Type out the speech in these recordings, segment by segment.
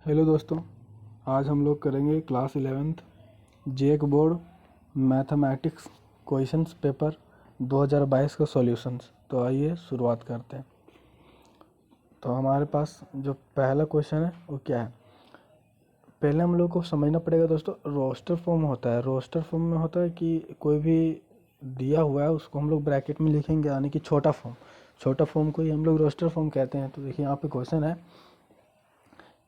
Hello दोस्तों, आज हम लोग करेंगे क्लास 11th जेक बोर्ड मैथमेटिक्स क्वेश्चंस पेपर 2022 का सॉल्यूशंस। तो आइए शुरुआत करते हैं। तो हमारे पास जो पहला क्वेश्चन है वो क्या है, पहले हम लोग को समझना पड़ेगा दोस्तों। रोस्टर फॉर्म होता है, रोस्टर फॉर्म में होता है कि कोई भी दिया हुआ है उसको हम लोग ब्रैकेट में लिखेंगे, यानी कि छोटा फॉर्म को ही हम लोग रोस्टर फॉर्म कहते हैं। तो देखिए यहाँ पे क्वेश्चन है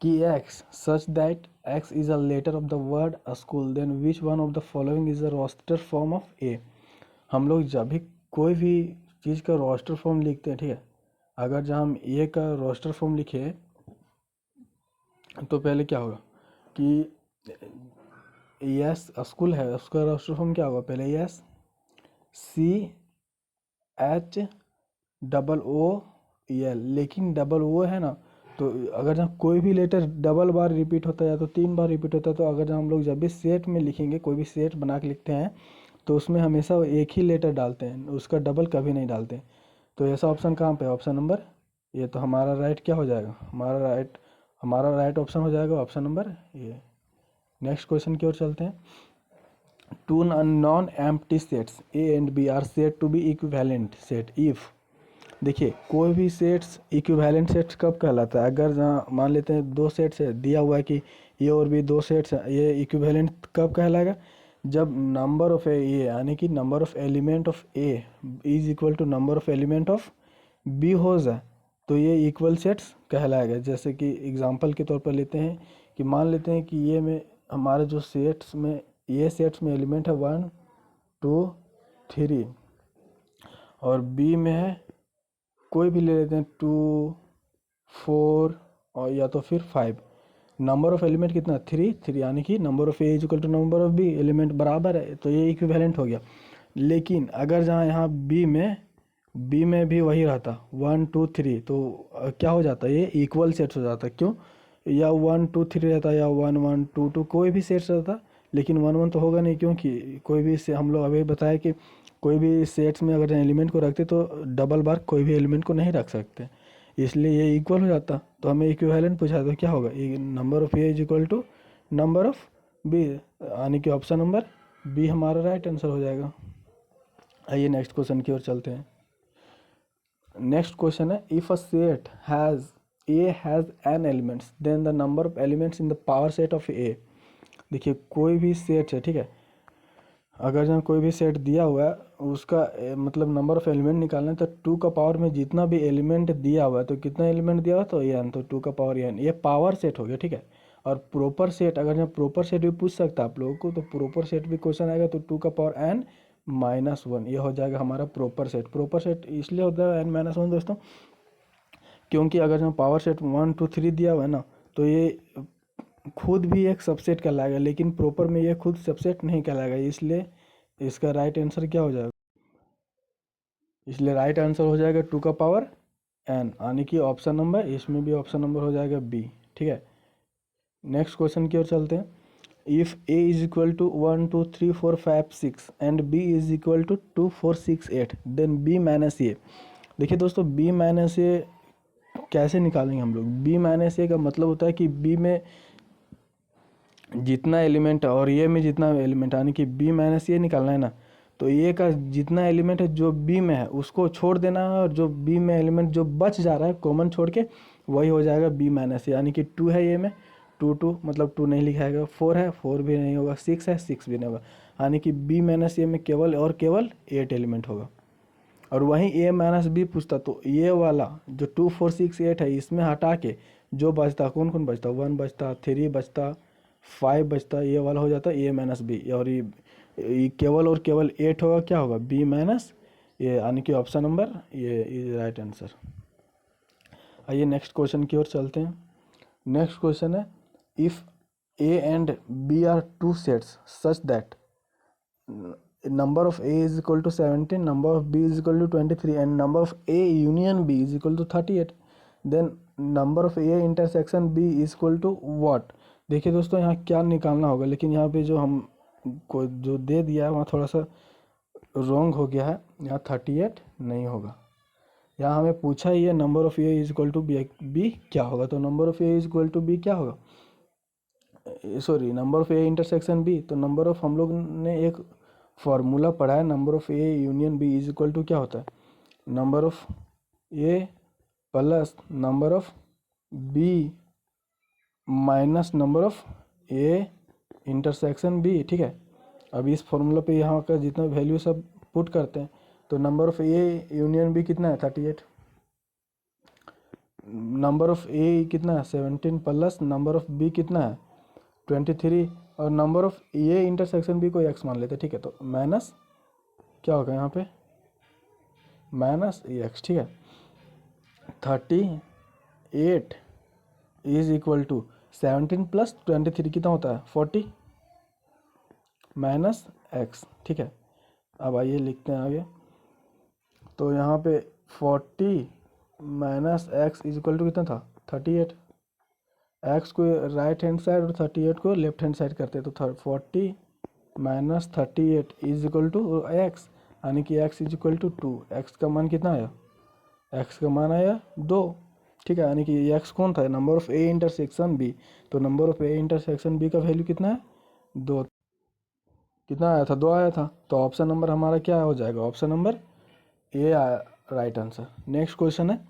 कि x such that x is a letter of the word a school, then which one of the following is the roster form of a। हम लोग जब भी कोई भी चीज़ का रोस्टर फॉर्म लिखते हैं, ठीक है, अगर जब हम ए का रोस्टर फॉर्म लिखे तो पहले क्या होगा कि यस स्कूल है, उसका रोस्टर फॉर्म क्या होगा, पहले S C H double O L, लेकिन डबल ओ है ना, तो अगर जहाँ कोई भी लेटर डबल बार रिपीट होता है या तो 3 बार रिपीट होता है, तो अगर हम लोग जब भी सेट में लिखेंगे, कोई भी सेट बना के लिखते हैं, तो उसमें हमेशा एक ही लेटर डालते हैं, उसका डबल कभी नहीं डालते। तो ऐसा ऑप्शन कहाँ पे, ऑप्शन नंबर ये। तो हमारा राइट क्या हो जाएगा, हमारा राइट ऑप्शन हो जाएगा ऑप्शन नंबर ये। नेक्स्ट क्वेश्चन की ओर चलते हैं। Two non empty sets A and B are set to be equivalent set if. देखिए कोई भी सेट्स इक्विवेलेंट सेट्स कब कहलाता है, अगर जहाँ मान लेते हैं दो सेट्स है, दिया हुआ है कि ए और बी दो सेट्स है, ये इक्विवेलेंट कब कहलाएगा, जब नंबर ऑफ ए यानी कि number of element of A is equal to number of element of B हो जाए, तो ये इक्वल सेट्स कहलाएगा। जैसे कि एग्जांपल के तौर पर लेते हैं कि मान लेते हैं कि ये में हमारे जो सेट्स में ये सेट्स में एलिमेंट है 1 2 3 और बी में है कोई भी ले लेते हैं 2 4 और या तो फिर 5। नंबर ऑफ एलिमेंट कितना 3 यानी कि number of A is equal to number of B, element बराबर है, तो ये इक्विवेलेंट हो गया। लेकिन अगर जहाँ यहाँ बी में भी वही रहता 1 2 3, तो क्या हो जाता है, ये इक्वल सेट्स हो जाता। क्यों, या 1 2 3 रहता या 1 1 2 2 कोई भी सेट्स रहता, लेकिन 1 1 तो होगा नहीं, क्योंकि कोई भी से हम लोग अभी बताया कि कोई भी सेट्स में अगर एलिमेंट को रखते तो डबल बार कोई भी एलिमेंट को नहीं रख सकते, इसलिए ये इक्वल हो जाता। तो हमें इक्विवेलेंट पूछा तो क्या होगा, number of A is equal to number of B, यानी कि ऑप्शन नंबर बी हमारा राइट आंसर हो जाएगा। आइए नेक्स्ट क्वेश्चन की ओर चलते हैं। नेक्स्ट क्वेश्चन है if a set has A has n elements then the number of elements in the power set of A. देखिए कोई भी सेट है, ठीक है, अगर जहाँ कोई भी सेट दिया हुआ है उसका मतलब नंबर ऑफ एलिमेंट निकालना है, तो 2 का पावर में जितना भी एलिमेंट दिया हुआ है, तो कितना एलिमेंट दिया हुआ है, तो एन, तो 2 का पावर एन, ये पावर सेट हो गया, ठीक है। और प्रॉपर सेट, अगर यहाँ प्रॉपर सेट भी पूछ सकता है आप लोगों को, तो प्रॉपर सेट भी क्वेश्चन आएगा, तो 2 का पावर एन -1, ये हो जाएगा हमारा प्रॉपर सेट। प्रॉपर सेट इसलिए होता है n-1 दोस्तों, क्योंकि अगर यहाँ पावर सेट 1 2 3 दिया हुआ है ना, तो ये खुद भी एक सबसेट कहलाएगा, लेकिन प्रॉपर में ये खुद सबसेट नहीं कहलाएगा, इसलिए इसका राइट आंसर क्या हो जाएगा, इसलिए राइट आंसर हो जाएगा 2 का पावर n, यानी कि ऑप्शन नंबर, इसमें भी ऑप्शन नंबर हो जाएगा बी, ठीक है। नेक्स्ट क्वेश्चन की ओर चलते हैं। If a is equal to 1 2 3 4 5 6 and b is equal to 2 4 6 8 then b minus A. देखिए दोस्तों b माइनस ए कैसे निकालेंगे हम लोग, b माइनस ए का मतलब होता है कि b में जितना एलिमेंट है और ये में जितना एलिमेंट, यानी कि b माइनस ये निकालना है ना, तो ये का जितना एलिमेंट है जो b में है उसको छोड़ देना है, और जो b में एलिमेंट जो बच जा रहा है कॉमन छोड़ के, वही हो जाएगा b माइनस, यानी कि 2 है ये में 2 2 मतलब 2 नहीं लिखाएगा, 4 है 4 भी नहीं होगा, 6 है 6 भी नहीं होगा, यानी कि b माइनस ये में केवल और केवल 8 एलिमेंट होगा। और वहीं a माइनस बी पूछता तो ये वाला जो 2 4 6 8 है, इसमें हटा के जो बचता, कौन कौन बचता, 1 बचता, 3 बचता, 5 बचता, ये वाला हो जाता ए माइनस बी, और ये केवल और केवल 8 होगा, क्या होगा बी माइनस ये, यानी कि ऑप्शन नंबर ये राइट आंसर। आइए नेक्स्ट क्वेश्चन की ओर चलते हैं। नेक्स्ट क्वेश्चन है if A and B are two sets such that number of a is equal to 17, number of b is equal to 23 and number of a union b is equal to 38, then number of a intersection b is equal to what। देखिए दोस्तों यहाँ क्या निकालना होगा, लेकिन यहाँ पे जो हम को जो दे दिया है वहाँ थोड़ा सा रॉन्ग हो गया है, यहाँ 38 नहीं होगा। यहाँ हमें पूछा ही है number of A is equal to B क्या होगा, तो number of A is equal to B क्या होगा, sorry number of A intersection B, तो नंबर ऑफ हम लोग ने एक फार्मूला पढ़ा है, number of A union B is equal to क्या होता है, number of A plus number of B minus number of A intersection B. ठीक है, अब इस फॉर्मूला पे यहाँ का जितना वैल्यू सब पुट करते हैं, तो number of A union B कितना है 38, नंबर ऑफ ए कितना है 17 प्लस नंबर ऑफ बी कितना है 23, और number of A intersection B को एक्स मान लेते हैं। ठीक है, तो माइनस क्या होगा यहाँ पे माइनस एक्स। ठीक है, 38 इज इक्वल टू 17 प्लस 23 कितना होता है 40 माइनस एक्स। ठीक है, अब आइए लिखते हैं आगे, तो यहाँ पे 40 minus X is equal to कितना था 38, एक्स को राइट हैंड साइड और 38 को लेफ्ट हैंड साइड करते हैं, तो 40 minus 38 is equal to X, यानी कि X is equal to 2। X का मान कितना आया, एक्स का मान आया 2। ठीक है, यानी कि एक्स कौन था, number of A intersection B, तो number of A intersection B का वैल्यू कितना है 2, कितना आया था 2 आया था, तो ऑप्शन नंबर हमारा क्या हो जाएगा, option number A right answer. Next question है,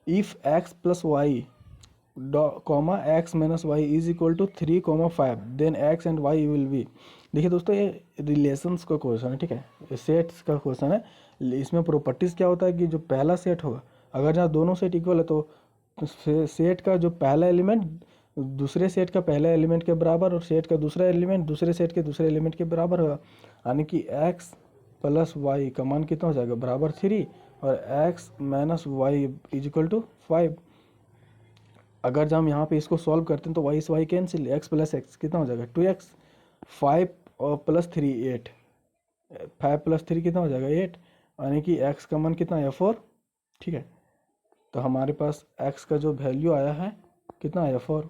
if X plus Y comma X minus Y is equal to 3,5 then X and Y will be. देखिए दोस्तों, ये रिलेशंस का क्वेश्चन है। ठीक है, ये सेट्स का क्वेश्चन है। इसमें प्रॉपर्टीज़ क्या होता है कि जो पहला सेट होगा, अगर जहाँ दोनों सेट इक्वल है तो सेट का जो पहला एलिमेंट दूसरे सेट का पहले एलिमेंट के बराबर और सेट का दूसरा एलिमेंट दूसरे सेट के दूसरे एलिमेंट के बराबर होगा, यानी कि एक्स प्लस वाई का मान कितना हो जाएगा बराबर 3 और X minus Y is equal to 5। अगर जब हम यहाँ पे इसको सॉल्व करते हैं तो वाई से Y cancel, X plus X कितना हो जाएगा 2x, 5 और प्लस 3 8, 5 प्लस 3 कितना हो जाएगा 8, यानी कि x का मान कितना आया 4। ठीक है, तो हमारे पास x का जो वैल्यू आया है कितना आया 4।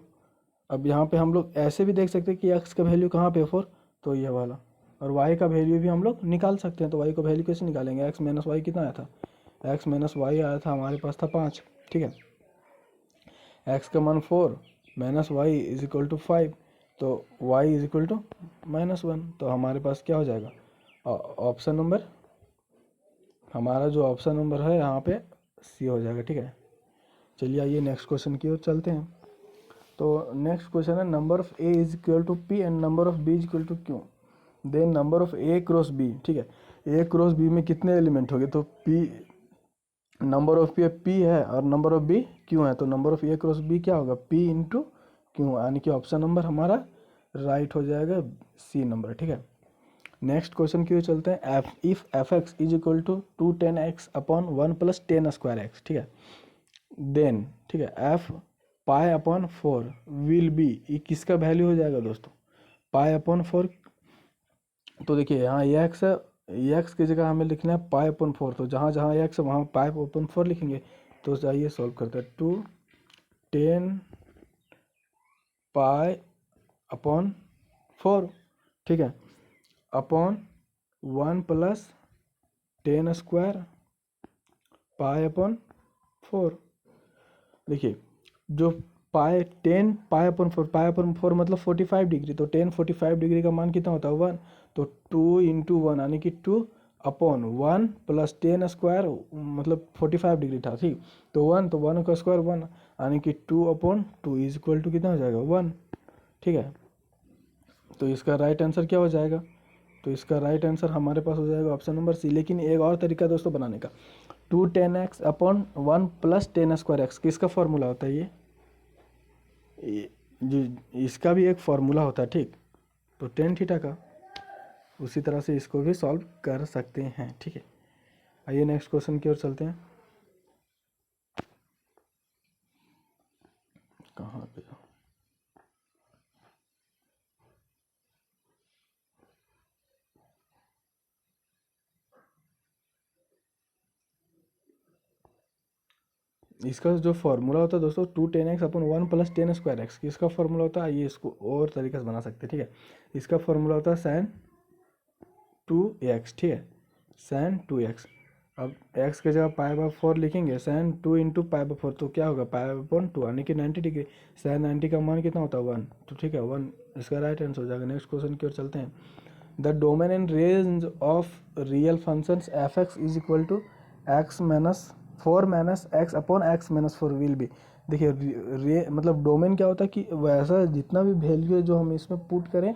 अब यहाँ पे हम लोग ऐसे भी देख सकते हैं कि x का वैल्यू कहाँ पे 4, तो ये वाला, और y का वैल्यू भी हम लोग निकाल सकते हैं। तो y का वैल्यू कैसे निकालेंगे, x माइनस वाई कितना आया था, x माइनस वाई आया था हमारे पास था 5। ठीक है, x का मान 4 minus Y is equal to 5, तो y इज इक्वल टू -1, तो हमारे पास क्या हो जाएगा ऑप्शन नंबर, हमारा जो ऑप्शन नंबर है यहाँ पे सी हो जाएगा। ठीक है, चलिए आइए नेक्स्ट क्वेश्चन की ओर चलते हैं। तो नेक्स्ट क्वेश्चन है, number of A is equal to P and number of B is equal to Q, then number of A cross B. ठीक है, ए क्रॉस बी में कितने एलिमेंट हो गए, तो पी नंबर ऑफ पी है और नंबर ऑफ बी क्यू है, तो number of A cross B क्या होगा पी इंटू क्यू, यानी कि ऑप्शन नंबर हमारा राइट हो जाएगा सी नंबर। ठीक है, नेक्स्ट क्वेश्चन की ओर चलते हैं, if F x is equal to 210x upon 1 plus 10 square X. ठीक है, देन ठीक है F pi upon 4 will be, ये किसका वैल्यू हो जाएगा दोस्तों पाई अपॉन 4। तो देखिए यहाँ ये एक्स है, एक्स की जगह हमें लिखना है पाई अपॉन 4, तो जहाँ जहाँ एक्स है वहाँ पाई अपॉन 4 लिखेंगे। तो जाइए सॉल्व करते हैं, 210 पाई अपॉन 4। ठीक है, upon 1 plus 10 square pi upon 4। देखिए जो पाई 10 पाई अपॉन 4 मतलब 45 डिग्री, तो 10 45 डिग्री का मान कितना होता है 1, तो 2 इंटू 1 यानी कि 2 अपॉन 1 प्लस 10 स्क्वायर मतलब 45 डिग्री था। ठीक, तो 1 तो 1 का स्क्वायर 1 यानी कि 2 अपॉन 2 इज इक्वल टू कितना हो जाएगा 1। ठीक है, तो इसका राइट आंसर क्या हो जाएगा, तो इसका राइट आंसर हमारे पास हो जाएगा ऑप्शन नंबर सी। लेकिन एक और तरीका दोस्तों बनाने का, 210x upon 1 plus 10 square x, किसका फॉर्मूला होता है जो इसका भी एक फार्मूला होता है। ठीक, तो टेन थीटा का, उसी तरह से इसको भी सॉल्व कर सकते हैं। ठीक है, आइए नेक्स्ट क्वेश्चन की ओर चलते हैं, कहाँ पे इसका जो फार्मूला होता है दोस्तों 210x upon 1 plus 10 square x, किसका फार्मूला होता है, ये इसको और तरीके से बना सकते हैं। ठीक है, इसका फार्मूला होता है sin 2x। ठीक है, sin 2x, अब x की जगह π/4 लिखेंगे, sin 2 इंटू π/4 तो क्या होगा π/2 यानी कि 90 डिग्री। sin 90 का मान कितना होता है 1, तो ठीक है 1 इसका राइट आंसर हो जाएगा। नेक्स्ट क्वेश्चन की ओर चलते हैं। The domain and range of real functions f x is equal to x minus 4 minus x upon x minus 4 will be. देखिए मतलब डोमेन क्या होता है कि वैसा जितना भी वैल्यू है जो हम इसमें पुट करें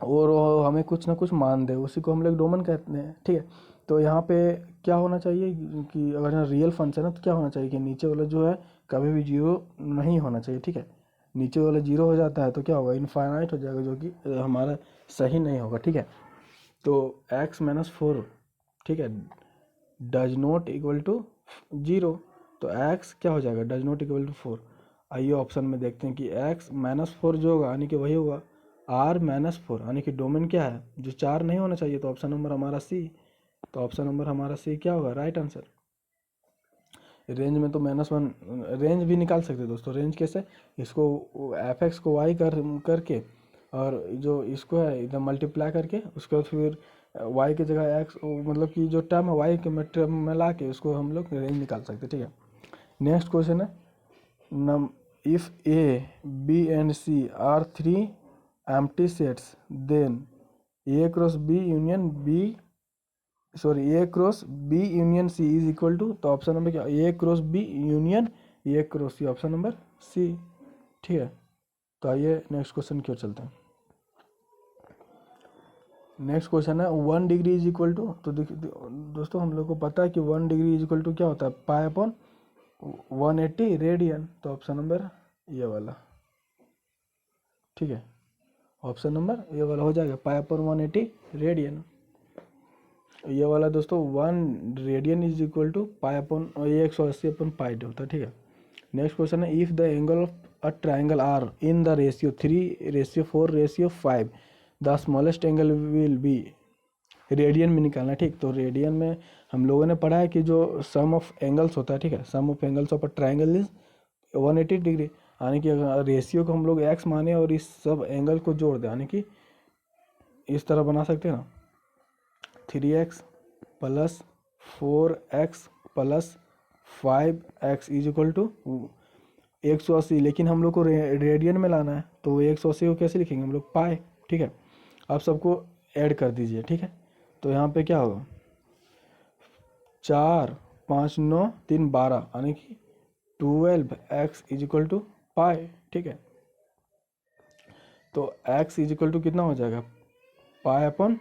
और वो हमें कुछ ना कुछ मान दे, उसी को हम लोग डोमेन कहते हैं, ठीक है। तो यहाँ पे क्या होना चाहिए कि अगर यहाँ रियल फंक्शन है तो क्या होना चाहिए कि नीचे वाला जो है कभी भी जीरो नहीं होना चाहिए, ठीक है। नीचे वाला जीरो हो जाता है तो क्या होगा इनफाइनाइट हो जाएगा, जो कि हमारा सही नहीं होगा, ठीक है। तो x-4, ठीक है, does not equal to zero, तो x क्या हो जाएगा डज नॉट इक्वल टू 4। आइए ऑप्शन में देखते हैं कि x-4 जो होगा यानी कि वही होगा r-4 यानी कि डोमेन क्या है जो 4 नहीं होना चाहिए, तो ऑप्शन नंबर हमारा सी। तो ऑप्शन नंबर हमारा सी क्या होगा राइट आंसर। रेंज में तो -1 रेंज भी निकाल सकते हैं दोस्तों। रेंज कैसे, इसको एफ एक्स को वाई करके और जो इसको है इधर मल्टीप्लाई करके उसके बाद फिर वाई की जगह एक्स मतलब कि जो टर्म है वाई के टर्म में ला के उसको हम लोग रेंज निकाल सकते हैं, ठीक है। नेक्स्ट क्वेश्चन है नम if A B and C are 3 empty sets then A cross B union B sorry A cross B union C is equal to, तो ऑप्शन नंबर क्या A cross B union A cross C, option number C, ठीक है। तो आइए next question की ओर चलते हैं। नेक्स्ट क्वेश्चन है 1 डिग्री इज इक्वल टू, तो दोस्तों हम लोग को पता है कि 1 डिग्री इज इक्वल टू क्या होता है पाई अपॉन 180 रेडियन, तो ऑप्शन नंबर ये वाला, ठीक है। ऑप्शन नंबर ये वाला हो जाएगा पाई अपॉन 180 रेडियन। ये वाला दोस्तों 1 radian is equal to pi upon ये 180 अपॉन पाई होता है, ठीक है। नेक्स्ट क्वेश्चन है if the angle of a triangle are in the ratio 3:4:5 the smallest angle will be, radian में निकालना है, ठीक। तो रेडियन में हम लोगों ने पढ़ा है कि जो सम ऑफ एंगल्स होता है, ठीक है, sum of angles of a triangle is 180 degree, यानी कि अगर रेशियो को हम लोग एक्स माने और इस सब एंगल को जोड़ दें, यानी कि इस तरह बना सकते हैं ना 3x plus 4x plus 5x is equal to 180, लेकिन हम लोग को रेडियन में लाना है तो 180 को कैसे लिखेंगे हम लोग पाए, ठीक है। आप सबको ऐड कर दीजिए, ठीक है। तो यहाँ पे क्या होगा 4 5 9 3 12 यानी कि 12x इज इक्वल टू पाए, ठीक है। तो x इज इक्वल टू कितना हो जाएगा पाए अपॉन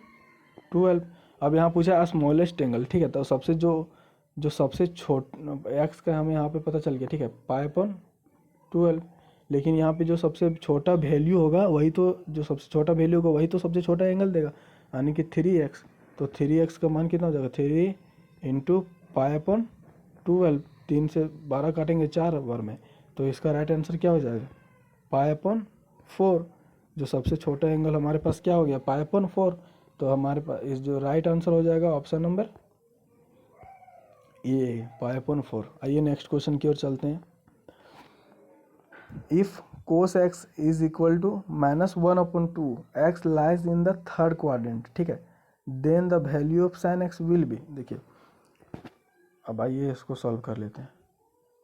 12। अब यहाँ पूछा स्मॉलेस्ट एंगल, ठीक है, तो सबसे जो सबसे एक्स का हमें यहाँ पे पता चल गया, ठीक है, पाई अपॉन 12। लेकिन यहाँ पे जो सबसे छोटा वैल्यू होगा वही तो जो सबसे छोटा वैल्यू होगा वही तो सबसे छोटा एंगल देगा, यानी कि 3x। तो 3x का मान कितना हो जाएगा 3 इंटू पाई अपॉन 12, 3 से 12 काटेंगे 4 बार में, तो इसका राइट आंसर क्या हो जाएगा पाई अपॉन 4। जो सबसे छोटा एंगल हमारे पास क्या हो गया पाई अपॉन 4, तो हमारे पास इस जो राइट आंसर हो जाएगा option number A pi upon 4। आइए नेक्स्ट क्वेश्चन की ओर चलते हैं। If cos x is equal to -1/2 x lies in the third quadrant, ठीक है, then the value of sine x will be. देखिए अब आइए इसको सॉल्व कर लेते हैं।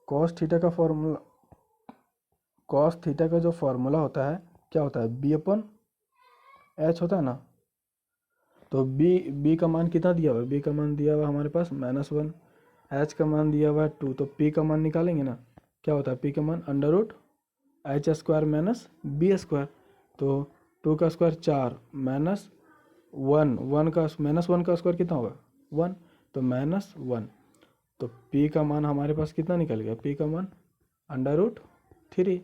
कॉस थीटा का फॉर्मूला, कॉस थीटा का जो फॉर्मूला होता है क्या होता है बी अपॉन एच होता है ना। तो बी का मान कितना दिया हुआ है, बी का मान दिया हुआ हमारे पास -1, एच का मान दिया हुआ है 2, तो पी का मान निकालेंगे ना, क्या होता है पी का मान √h² माइनस बी स्क्वायर। तो 2 का स्क्वायर 4 माइनस 1 का -1 का स्क्वायर कितना होगा 1, तो -1। तो पी का मान हमारे पास कितना निकल गया पी का मान √3।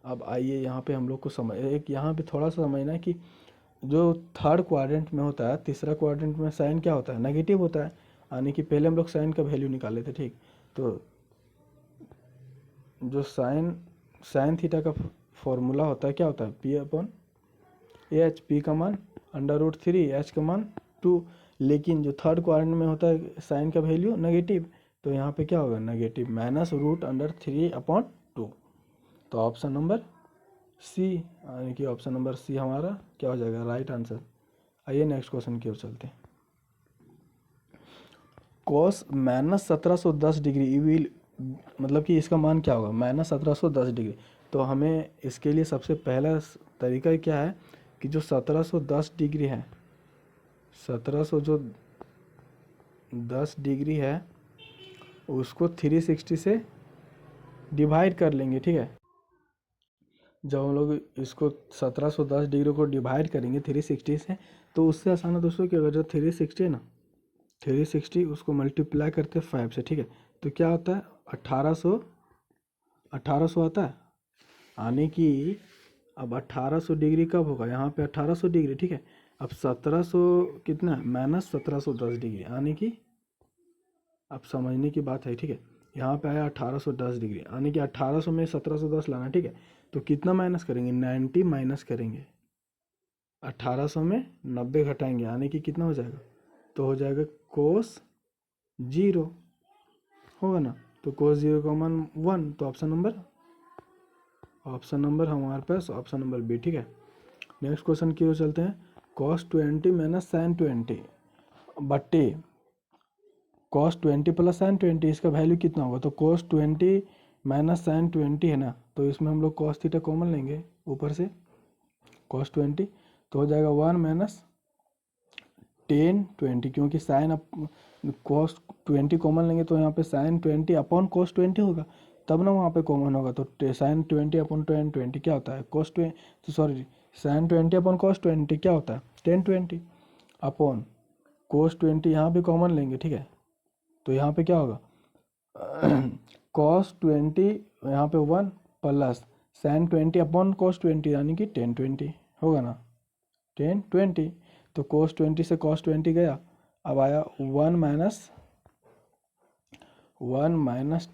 अब आइए यहाँ पे हम लोग को एक यहाँ पे थोड़ा सा समझना है कि जो थर्ड क्वाड्रेंट में होता है, तीसरा क्वाड्रेंट में साइन क्या होता है नेगेटिव होता है, यानी कि पहले हम लोग साइन का वैल्यू निकाले थे, ठीक। तो जो साइन थीटा का फॉर्मूला होता है क्या होता है पी अपॉन एच, पी का मान √3, एच का मान 2। लेकिन जो थर्ड क्वाड्रेंट में होता है साइन का वैल्यू नेगेटिव, तो यहाँ पे क्या होगा नेगेटिव -√3/2। तो ऑप्शन नंबर सी, यानी कि ऑप्शन नंबर सी हमारा क्या हो जाएगा राइट आंसर। आइए नेक्स्ट क्वेश्चन की ओर चलते हैं। Cos minus 1710 degree E will, मतलब कि इसका मान क्या होगा, माइनस 1710 डिग्री। तो हमें इसके लिए सबसे पहला तरीका क्या है कि जो 1710 डिग्री है, 1700 जो 10 डिग्री है उसको 360 से डिवाइड कर लेंगे, ठीक है। जब हम लोग इसको 1710 डिग्री को डिवाइड करेंगे 360 से, तो उससे आसान है दोस्तों कि अगर जो 360 है ना, 360 उसको मल्टीप्लाई करते हैं 5 से, ठीक है। तो क्या होता है 1800, 1800 आता है, यानी कि अब 1800 डिग्री कब होगा, यहाँ पे 1800 डिग्री, ठीक है। अब 1700 कितना है, माइनस 1710 डिग्री, यानी कि अब समझने की बात है, ठीक है। यहाँ पे आया 1810 डिग्री, यानी कि 1800 में 1710 लाना, ठीक है। तो कितना माइनस करेंगे, 90 माइनस करेंगे, 1800 में 90 घटाएंगे, यानी कि कितना हो जाएगा, तो हो जाएगा कोस 0, होगा ना। तो कोस 0 का मान 1, तो ऑप्शन नंबर हमारे पास ऑप्शन नंबर बी, ठीक है। नेक्स्ट क्वेश्चन की ओर चलते हैं। कॉस 20 माइनस साइन 20 बट्टे कॉस 20 प्लस साइन 20, इसका वैल्यू कितना होगा। तो कॉस 20 माइनस साइन 20 है ना, तो इसमें हम लोग कॉस थीटा कॉमन लेंगे ऊपर से, कॉस 20 तो हो जाएगा 1 माइनस टेन 20, क्योंकि साइन अप कॉस 20 कॉमन लेंगे तो यहाँ पे साइन 20 अपॉन कॉस 20 होगा, तब ना वहाँ पे कॉमन होगा। तो साइन 20 अपॉन टेन 20 क्या होता है, कॉस 20, तो सॉरी साइन 20 अपॉन कॉस 20 क्या होता है, टेन 20 अपॉन कोस 20, यहाँ पे कॉमन लेंगे, ठीक है। तो यहाँ पे क्या होगा कॉस 20 यहाँ पे 1 प्लस साइन 20 अपॉन कॉस 20, यानी कि टेन 20 होगा ना, टेन 20। तो कोस 20 से कॉस 20 गया, अब आया 1 माइनस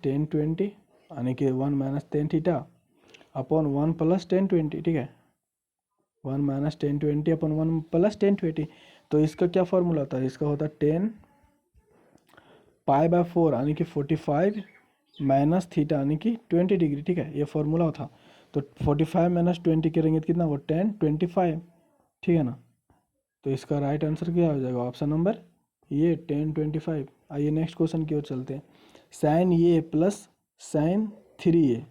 टेन 20, यानी कि 1 minus tan theta upon 1 plus ten 20, ठीक है। 1 minus ten 20 upon 1 plus ten 20। तो इसका क्या फॉर्मूला होता है, इसका होता है 10 पाई बाय 4, यानी कि 45 माइनस थीटा, यानी कि 20 डिग्री, ठीक है। ये फॉर्मूला था। तो 45 माइनस 20 करेंगे तो कितना, वो 10 25, ठीक है ना। तो इसका राइट आंसर क्या हो जाएगा, ऑप्शन नंबर ये 10 25। आइए नेक्स्ट क्वेश्चन की ओर चलते हैं। साइन ए प्लस साइन 3a